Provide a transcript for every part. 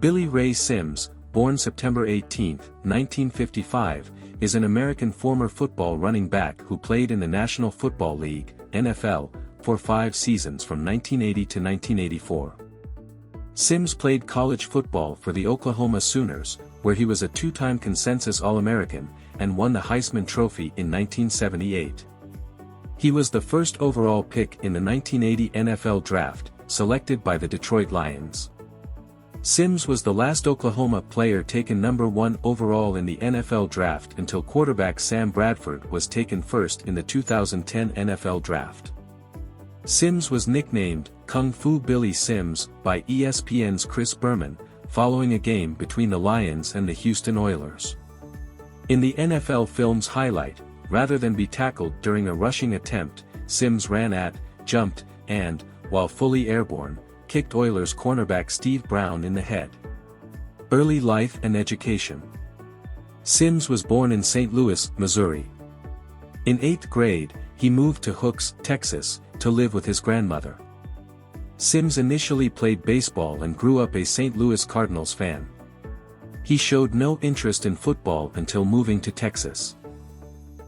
Billy Ray Sims, born September 18, 1955, is an American former football running back who played in the National Football League, NFL, for 5 seasons from 1980 to 1984. Sims played college football for the Oklahoma Sooners, where he was a 2-time consensus All-American, and won the Heisman Trophy in 1978. He was the first overall pick in the 1980 NFL Draft, selected by the Detroit Lions. Sims was the last Oklahoma player taken number 1 overall in the NFL Draft until quarterback Sam Bradford was taken first in the 2010 NFL Draft. Sims was nicknamed Kung Fu Billy Sims by ESPN's Chris Berman, following a game between the Lions and the Houston Oilers. In the NFL Films highlight, rather than be tackled during a rushing attempt, Sims ran at, jumped, and, while fully airborne, kicked Oilers cornerback Steve Brown in the head. Early life and education. Sims was born in St. Louis, Missouri. In 8th grade, he moved to Hooks, Texas, to live with his grandmother. Sims initially played baseball and grew up a St. Louis Cardinals fan. He showed no interest in football until moving to Texas.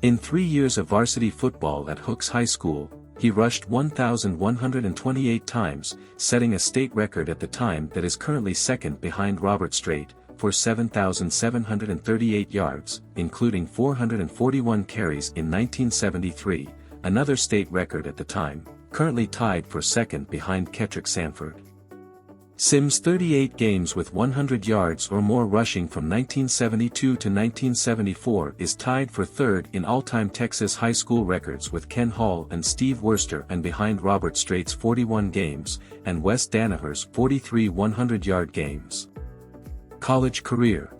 In 3 years of varsity football at Hooks High School, he rushed 1,128 times, setting a state record at the time that is currently second behind Robert Strait, for 7,738 yards, including 441 carries in 1973, another state record at the time, currently tied for second behind Kettrick Sanford. Sims' 38 games with 100 yards or more rushing from 1972 to 1974 is tied for third in all-time Texas high school records with Ken Hall and Steve Worster, and behind Robert Strait's 41 games, and Wes Danaher's 43 100-yard games. College career.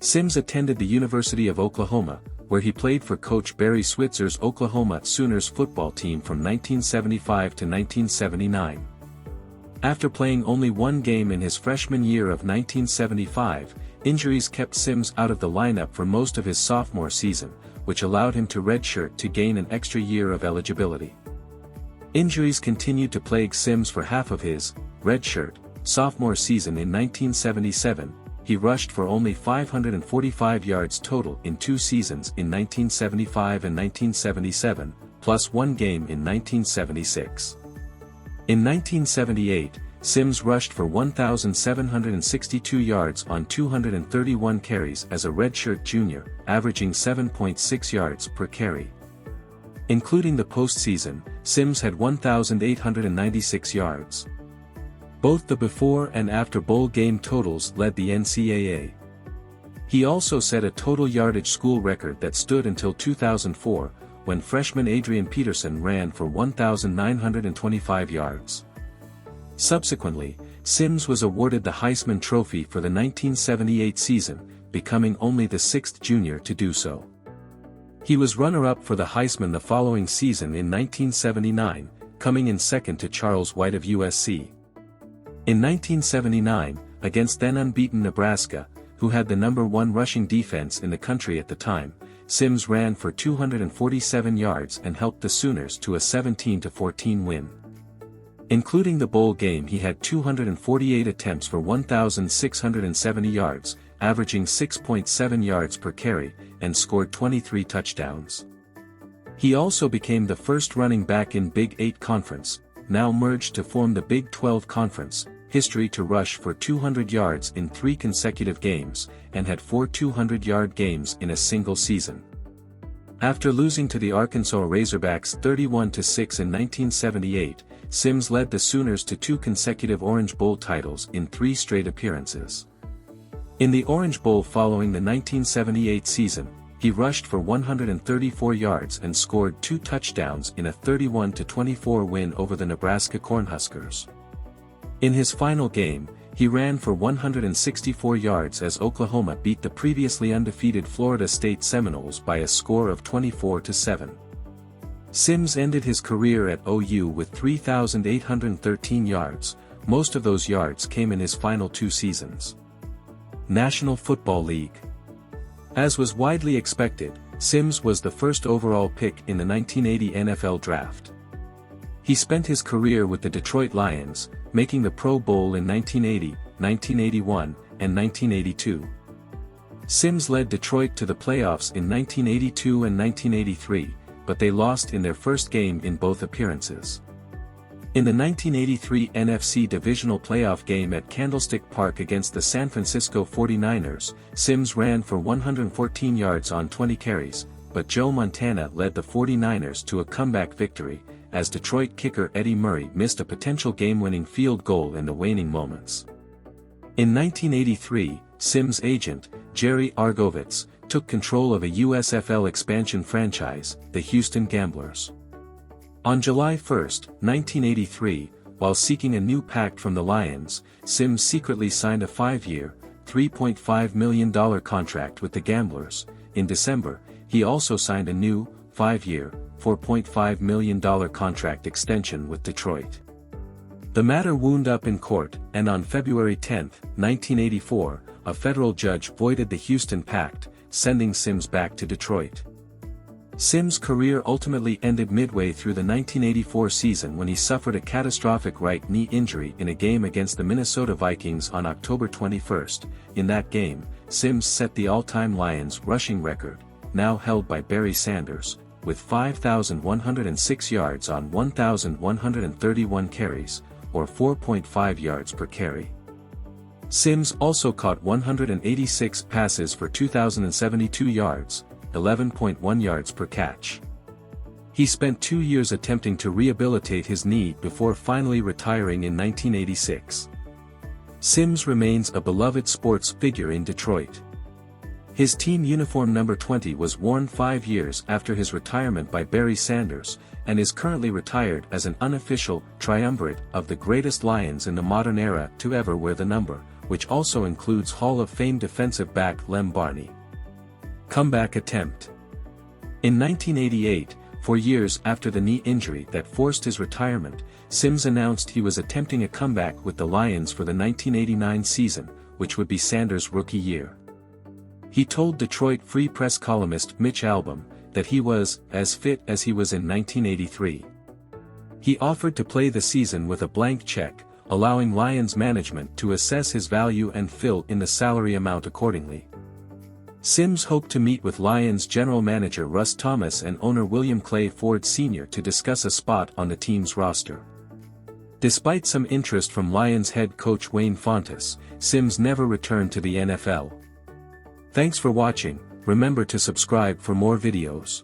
Sims attended the University of Oklahoma, where he played for coach Barry Switzer's Oklahoma Sooners football team from 1975 to 1979. After playing only 1 game in his freshman year of 1975, injuries kept Sims out of the lineup for most of his sophomore season, which allowed him to redshirt to gain an extra year of eligibility. Injuries continued to plague Sims for half of his redshirt sophomore season in 1977. He rushed for only 545 yards total in 2 seasons in 1975 and 1977, plus 1 game in 1976. In 1978, Sims rushed for 1,762 yards on 231 carries as a redshirt junior, averaging 7.6 yards per carry. Including the postseason, Sims had 1,896 yards. Both the before and after bowl game totals led the NCAA. He also set a total yardage school record that stood until 2004, when freshman Adrian Peterson ran for 1,925 yards. Subsequently, Sims was awarded the Heisman Trophy for the 1978 season, becoming only the 6th junior to do so. He was runner-up for the Heisman the following season in 1979, coming in second to Charles White of USC. In 1979, against then-unbeaten Nebraska, who had the number 1 rushing defense in the country at the time, Sims ran for 247 yards and helped the Sooners to a 17-14 win. Including the bowl game, he had 248 attempts for 1,670 yards, averaging 6.7 yards per carry, and scored 23 touchdowns. He also became the first running back in Big 8 Conference, now merged to form the Big 12 Conference, history to rush for 200 yards in 3 consecutive games, and had 4 200-yard games in a single season. After losing to the Arkansas Razorbacks 31-6 in 1978, Sims led the Sooners to 2 consecutive Orange Bowl titles in 3 straight appearances. In the Orange Bowl following the 1978 season, he rushed for 134 yards and scored 2 touchdowns in a 31-24 win over the Nebraska Cornhuskers. In his final game, he ran for 164 yards as Oklahoma beat the previously undefeated Florida State Seminoles by a score of 24-7. Sims ended his career at OU with 3,813 yards, most of those yards came in his final 2 seasons. National Football League. As was widely expected, Sims was the first overall pick in the 1980 NFL Draft. He spent his career with the Detroit Lions, making the Pro Bowl in 1980, 1981, and 1982. Sims led Detroit to the playoffs in 1982 and 1983, but they lost in their first game in both appearances. In the 1983 NFC Divisional Playoff game at Candlestick Park against the San Francisco 49ers, Sims ran for 114 yards on 20 carries, but Joe Montana led the 49ers to a comeback victory, as Detroit kicker Eddie Murray missed a potential game-winning field goal in the waning moments. In 1983, Sims' agent, Jerry Argovitz, took control of a USFL expansion franchise, the Houston Gamblers. On July 1, 1983, while seeking a new pact from the Lions, Sims secretly signed a 5-year, $3.5 million contract with the Gamblers. In December, he also signed a new, 5-year, $4.5 million contract extension with Detroit. The matter wound up in court, and on February 10, 1984, a federal judge voided the Houston Pact, sending Sims back to Detroit. Sims' career ultimately ended midway through the 1984 season when he suffered a catastrophic right knee injury in a game against the Minnesota Vikings on October 21. In that game, Sims set the all-time Lions rushing record, now held by Barry Sanders, with 5,106 yards on 1,131 carries, or 4.5 yards per carry. Sims also caught 186 passes for 2,072 yards, 11.1 yards per catch. He spent 2 years attempting to rehabilitate his knee before finally retiring in 1986. Sims remains a beloved sports figure in Detroit. His team uniform number 20 was worn 5 years after his retirement by Barry Sanders, and is currently retired as an unofficial triumvirate of the greatest Lions in the modern era to ever wear the number, which also includes Hall of Fame defensive back Lem Barney. Comeback attempt. In 1988, 4 years after the knee injury that forced his retirement, Sims announced he was attempting a comeback with the Lions for the 1989 season, which would be Sanders' rookie year. He told Detroit Free Press columnist Mitch Albom that he was as fit as he was in 1983. He offered to play the season with a blank check, allowing Lions management to assess his value and fill in the salary amount accordingly. Sims hoped to meet with Lions general manager Russ Thomas and owner William Clay Ford Sr. to discuss a spot on the team's roster. Despite some interest from Lions head coach Wayne Fontes, Sims never returned to the NFL. Thanks for watching. Remember to subscribe for more videos.